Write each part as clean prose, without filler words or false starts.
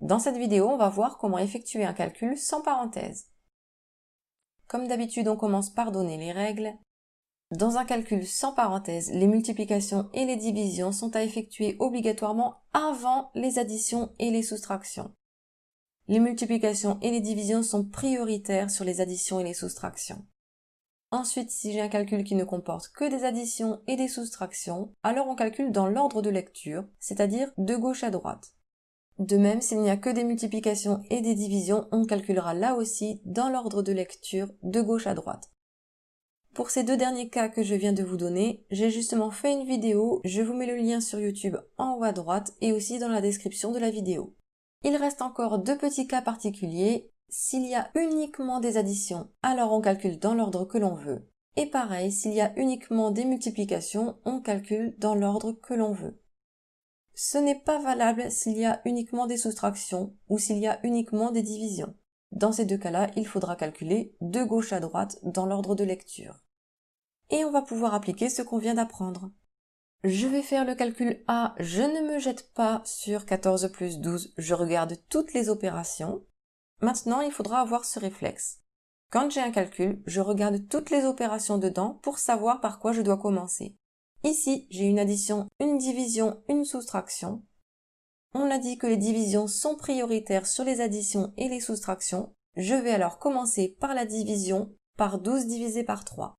Dans cette vidéo, on va voir comment effectuer un calcul sans parenthèse. Comme d'habitude, on commence par donner les règles. Dans un calcul sans parenthèse, les multiplications et les divisions sont à effectuer obligatoirement avant les additions et les soustractions. Les multiplications et les divisions sont prioritaires sur les additions et les soustractions. Ensuite, si j'ai un calcul qui ne comporte que des additions et des soustractions, alors on calcule dans l'ordre de lecture, c'est-à-dire de gauche à droite. De même, s'il n'y a que des multiplications et des divisions, on calculera là aussi dans l'ordre de lecture de gauche à droite. Pour ces deux derniers cas que je viens de vous donner, j'ai justement fait une vidéo, je vous mets le lien sur YouTube en haut à droite et aussi dans la description de la vidéo. Il reste encore deux petits cas particuliers. S'il y a uniquement des additions, alors on calcule dans l'ordre que l'on veut. Et pareil, s'il y a uniquement des multiplications, on calcule dans l'ordre que l'on veut. Ce n'est pas valable s'il y a uniquement des soustractions ou s'il y a uniquement des divisions. Dans ces deux cas-là, il faudra calculer de gauche à droite dans l'ordre de lecture. Et on va pouvoir appliquer ce qu'on vient d'apprendre. Je vais faire le calcul A, je ne me jette pas sur 14 plus 12, je regarde toutes les opérations. Maintenant, il faudra avoir ce réflexe. Quand j'ai un calcul, je regarde toutes les opérations dedans pour savoir par quoi je dois commencer. Ici, j'ai une addition, une division, une soustraction. On a dit que les divisions sont prioritaires sur les additions et les soustractions. Je vais alors commencer par la division par 12 divisé par 3.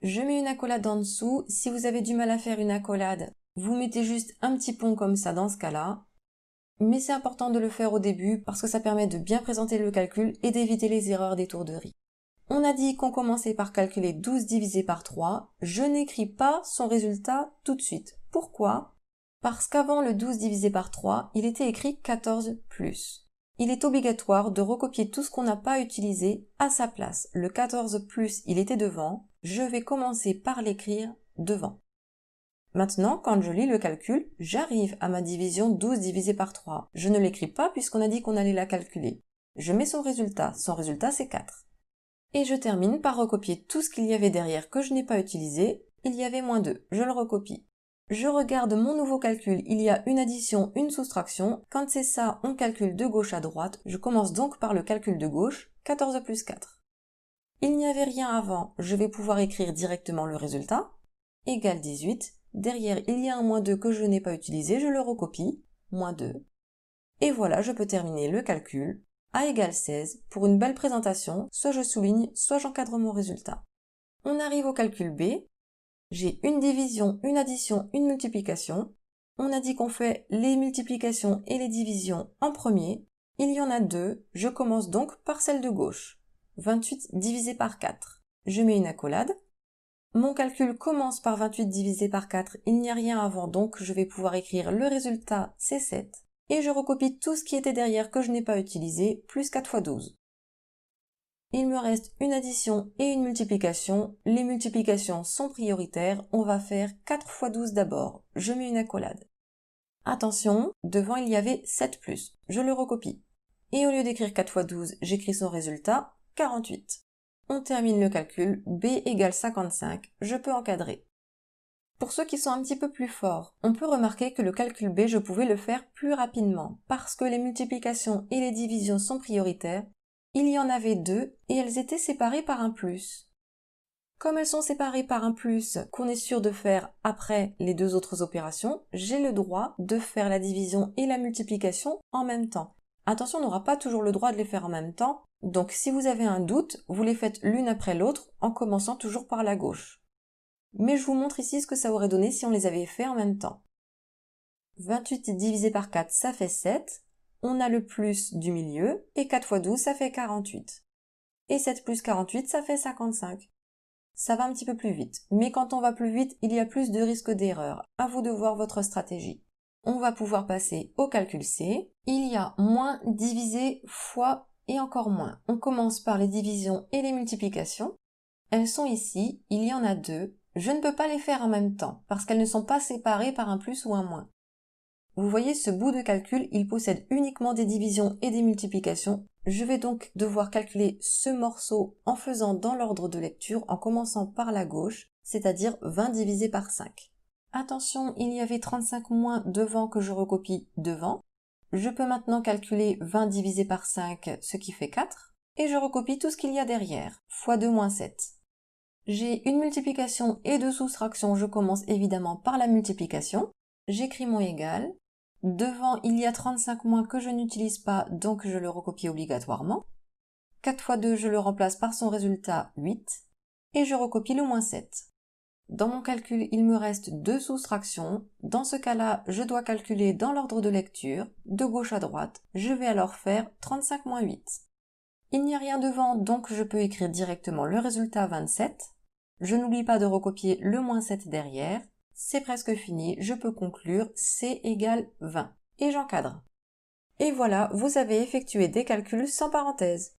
Je mets une accolade en dessous. Si vous avez du mal à faire une accolade, vous mettez juste un petit pont comme ça dans ce cas-là. Mais c'est important de le faire au début parce que ça permet de bien présenter le calcul et d'éviter les erreurs d'étourderie. On a dit qu'on commençait par calculer 12 divisé par 3. Je n'écris pas son résultat tout de suite. Pourquoi ? Parce qu'avant le 12 divisé par 3, il était écrit 14 plus. Il est obligatoire de recopier tout ce qu'on n'a pas utilisé à sa place. Le 14 plus, il était devant. Je vais commencer par l'écrire devant. Maintenant, quand je lis le calcul, j'arrive à ma division 12 divisé par 3. Je ne l'écris pas puisqu'on a dit qu'on allait la calculer. Je mets son résultat c'est 4. Et je termine par recopier tout ce qu'il y avait derrière que je n'ai pas utilisé. Il y avait moins 2, je le recopie. Je regarde mon nouveau calcul, il y a une addition, une soustraction. Quand c'est ça, on calcule de gauche à droite. Je commence donc par le calcul de gauche, 14 plus 4. Il n'y avait rien avant, je vais pouvoir écrire directement le résultat, égale 18. Derrière, il y a un moins 2 que je n'ai pas utilisé, je le recopie, moins 2. Et voilà, je peux terminer le calcul. A égale 16. Pour une belle présentation, soit je souligne, soit j'encadre mon résultat. On arrive au calcul B. J'ai une division, une addition, une multiplication. On a dit qu'on fait les multiplications et les divisions en premier. Il y en a deux. Je commence donc par celle de gauche. 28 divisé par 4. Je mets une accolade. Mon calcul commence par 28 divisé par 4. Il n'y a rien avant, donc je vais pouvoir écrire le résultat, c'est 7. Et je recopie tout ce qui était derrière que je n'ai pas utilisé, plus 4 fois 12. Il me reste une addition et une multiplication. Les multiplications sont prioritaires. On va faire 4 fois 12 d'abord. Je mets une accolade. Attention, devant il y avait 7 plus. Je le recopie. Et au lieu d'écrire 4 fois 12, j'écris son résultat, 48. On termine le calcul, B égale 55. Je peux encadrer. Pour ceux qui sont un petit peu plus forts, on peut remarquer que le calcul B, je pouvais le faire plus rapidement. Parce que les multiplications et les divisions sont prioritaires, il y en avait deux et elles étaient séparées par un plus. Comme elles sont séparées par un plus qu'on est sûr de faire après les deux autres opérations, j'ai le droit de faire la division et la multiplication en même temps. Attention, on n'aura pas toujours le droit de les faire en même temps, donc si vous avez un doute, vous les faites l'une après l'autre en commençant toujours par la gauche. Mais je vous montre ici ce que ça aurait donné si on les avait fait en même temps. 28 divisé par 4, ça fait 7. On a le plus du milieu, et 4 fois 12, ça fait 48. Et 7 plus 48, ça fait 55. Ça va un petit peu plus vite, mais quand on va plus vite, il y a plus de risque d'erreur. À vous de voir votre stratégie. On va pouvoir passer au calcul C. Il y a moins divisé fois et encore moins. On commence par les divisions et les multiplications. Elles sont ici, il y en a deux. Je ne peux pas les faire en même temps, parce qu'elles ne sont pas séparées par un plus ou un moins. Vous voyez, ce bout de calcul, il possède uniquement des divisions et des multiplications. Je vais donc devoir calculer ce morceau en faisant dans l'ordre de lecture, en commençant par la gauche, c'est-à-dire 20 divisé par 5. Attention, il y avait 35 moins devant que je recopie devant. Je peux maintenant calculer 20 divisé par 5, ce qui fait 4, et je recopie tout ce qu'il y a derrière, fois 2 moins 7. J'ai une multiplication et deux soustractions, je commence évidemment par la multiplication. J'écris mon égal. Devant, il y a 35 moins que je n'utilise pas, donc je le recopie obligatoirement. 4 fois 2, je le remplace par son résultat 8, et je recopie le moins 7. Dans mon calcul, il me reste deux soustractions. Dans ce cas-là, je dois calculer dans l'ordre de lecture, de gauche à droite. Je vais alors faire 35 moins 8. Il n'y a rien devant, donc je peux écrire directement le résultat 27. Je n'oublie pas de recopier le moins 7 derrière. C'est presque fini, je peux conclure C égale 20. Et j'encadre. Et voilà, vous avez effectué des calculs sans parenthèse.